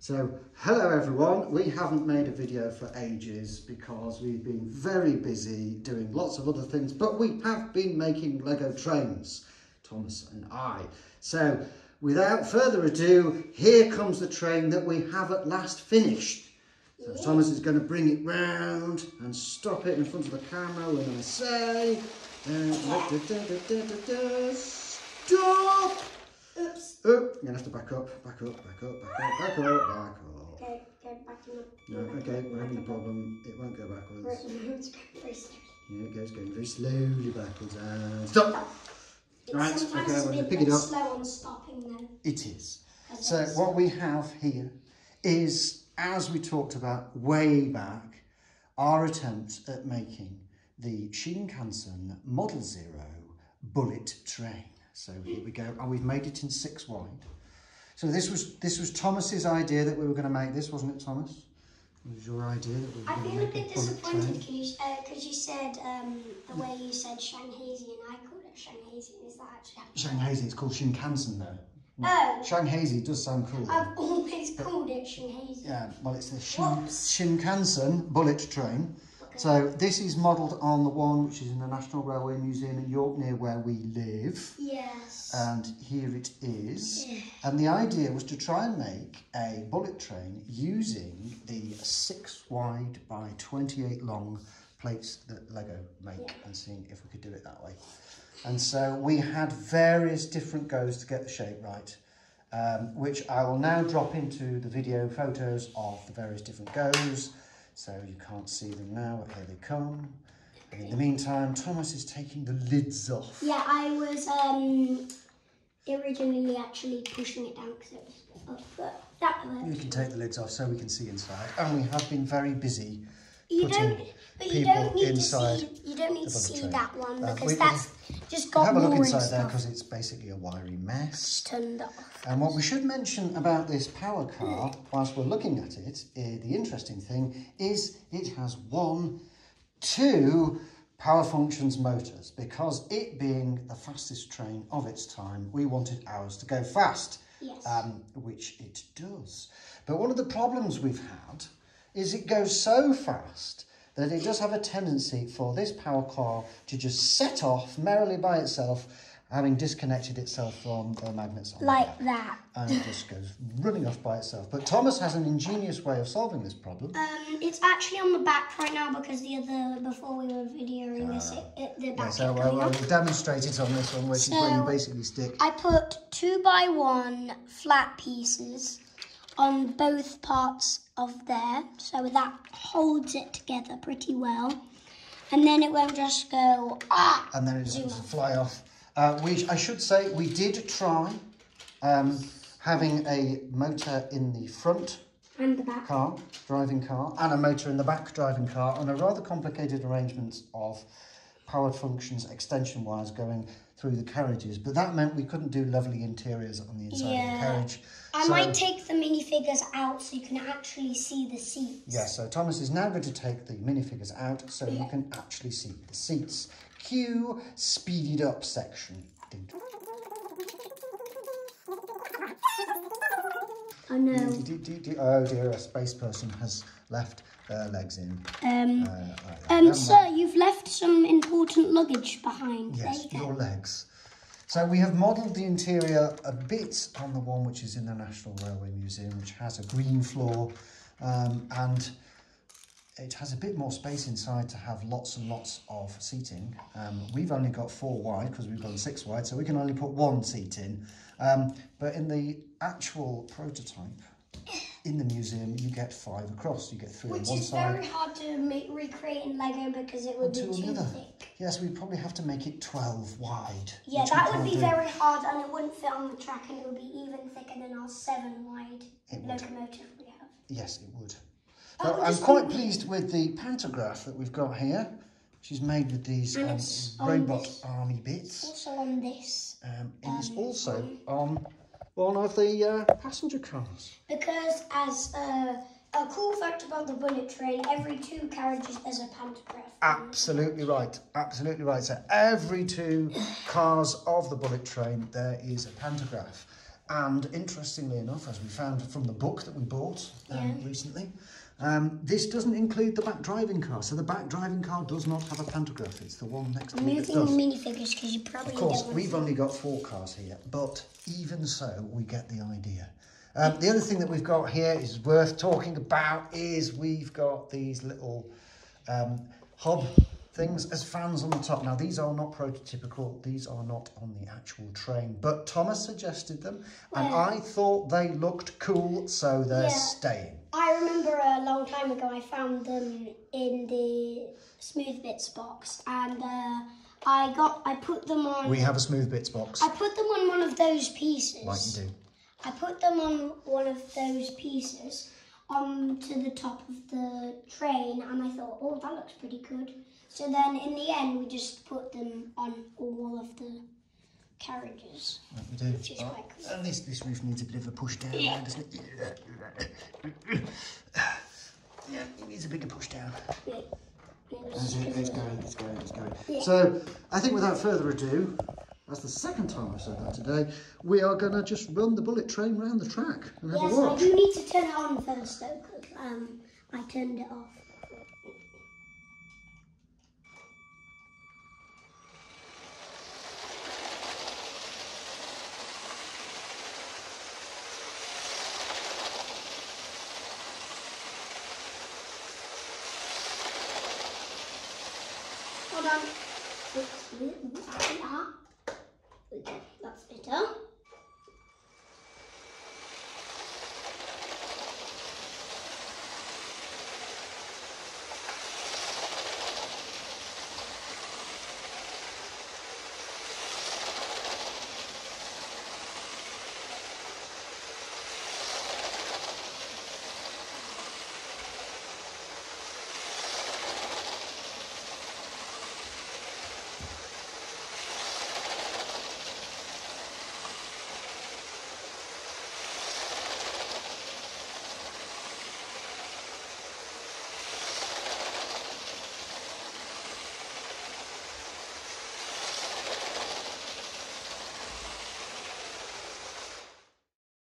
So, hello everyone. We haven't made a video for ages because we've been very busy doing lots of other things, but we have been making Lego trains, Thomas and I. So, without further ado, here comes the train that we have at last finished. So Thomas is going to bring it round and stop it in front of the camera when I say, stop! Oops. Oh, you're going to have to back up, back up, back up, back up, back up, back up. Okay, backing up. No, okay, we're having a problem. It won't go backwards. Right, no, it's going very slowly. Yeah, it goes going very slowly backwards and stop! Right, Sometimes okay, it's we're a going to bit pick it up. slow on stopping then. It is. So what we have here is, as we talked about way back, our attempt at making the Shinkansen Model 0 bullet train. So here we go, and we've made it in 6 wide. So this was Thomas's idea that we were going to make this, wasn't it, Thomas? It was your idea that we were going to make I feel a bit disappointed because you said the way you said Shanghaizi and I called it Shanghaizi. Is that actually Shanghaizi, it's called Shinkansen though. Oh. Shanghaizi does sound cool. I've always called it Shanghaizi. Yeah, well it's the Shinkansen bullet train. So this is modelled on the one which is in the National Railway Museum in York, near where we live. Yes. And here it is. Yeah. And the idea was to try and make a bullet train using the 6 wide by 28 long plates that Lego make, and seeing if we could do it that way. And so we had various different goes to get the shape right, which I will now drop into the video photos of the various different goes. So you can't see them now, but here they come. And in the meantime, Thomas is taking the lids off. Yeah, I was originally actually pushing it down because it was up, but that worked. You can take the lids off so we can see inside. And we have been very busy You putting people inside. You don't need to see that one because we that's just got have a look more inside there stuff. because it's basically a wiry mess. Turned off. And what we should mention about this power car, whilst we're looking at it, the interesting thing is it has 2 power functions motors, because it being the fastest train of its time, we wanted ours to go fast, Yes. Which it does. But one of the problems we've had is it goes so fast that it does have a tendency for this power car to just set off merrily by itself, having disconnected itself from the magnets on Like the that. and it just goes running off by itself. But Thomas has an ingenious way of solving this problem. It's actually on the back right now because before we were videoing this, the back So kept coming we'll off. demonstrate it on this one, which is where you basically stick. I put 2x1 flat pieces on both parts of there, so that holds it together pretty well. And then it won't just go, And then it just fly off. I should say we did try having a motor in the front and the back driving car, and a motor in the back driving car, and a rather complicated arrangement of powered functions extension wires going through the carriages, but that meant we couldn't do lovely interiors on the inside of the carriage. I might take the minifigures out so you can actually see the seats. Yeah, so Thomas is now going to take the minifigures out so you can actually see the seats. Cue speeded up section. Oh no. Oh dear, a space person has left their legs in. Sir, you've left some important luggage behind. Yes, your legs. So we have modelled the interior a bit on the one which is in the National Railway Museum, which has a green floor, and it has a bit more space inside to have lots and lots of seating. We've only got 4 wide because we've gone 6 wide, so we can only put 1 seat in. But in the actual prototype in the museum, you get 5 across. You get 3 on one side. Which is very hard to recreate in Lego because it would be too thick. Yes, we'd probably have to make it 12 wide. Yeah, that would be very hard, and it wouldn't fit on the track, and it would be even thicker than our 7 wide locomotive we have. Yes, it would. But I'm quite pleased with the pantograph that we've got here. She's made with these robot army bits. Also on this. And it's also on one of the passenger cars. Because as a cool fact about the bullet train, every 2 carriages there's a pantograph. Absolutely right. Absolutely right. So every 2 cars of the bullet train there is a pantograph. And interestingly enough, as we found from the book that we bought recently, this doesn't include the back driving car. So the back driving car does not have a pantograph. It's the one next to it that moving does. the minifigures because you probably Of course, don't want we've only got 4 cars here, but even so, we get the idea. The other thing that we've got here is worth talking about is we've got these little hob things as fans on the top. Now, these are not prototypical. These are not on the actual train, but Thomas suggested them, and I thought they looked cool, so they're staying. I remember a long time ago I found them in the Smooth Bits box, and I put them on... We have a Smooth Bits box. I put them on one of those pieces. Like you do. I put them on one of those pieces onto the top of the train, and I thought, oh, that looks pretty good. So then in the end, we just put them on all of the carriages. Like we do. Which is quite cool. And this roof needs a bit of a push down, doesn't it? Yeah, it needs a bigger push down. Yeah. It's going. Yeah. So, I think without further ado, that's the second time I've said that today, we are going to just run the bullet train round the track and have a watch. I do need to turn it on first though, because I turned it off. Hold on. Okay, that's better.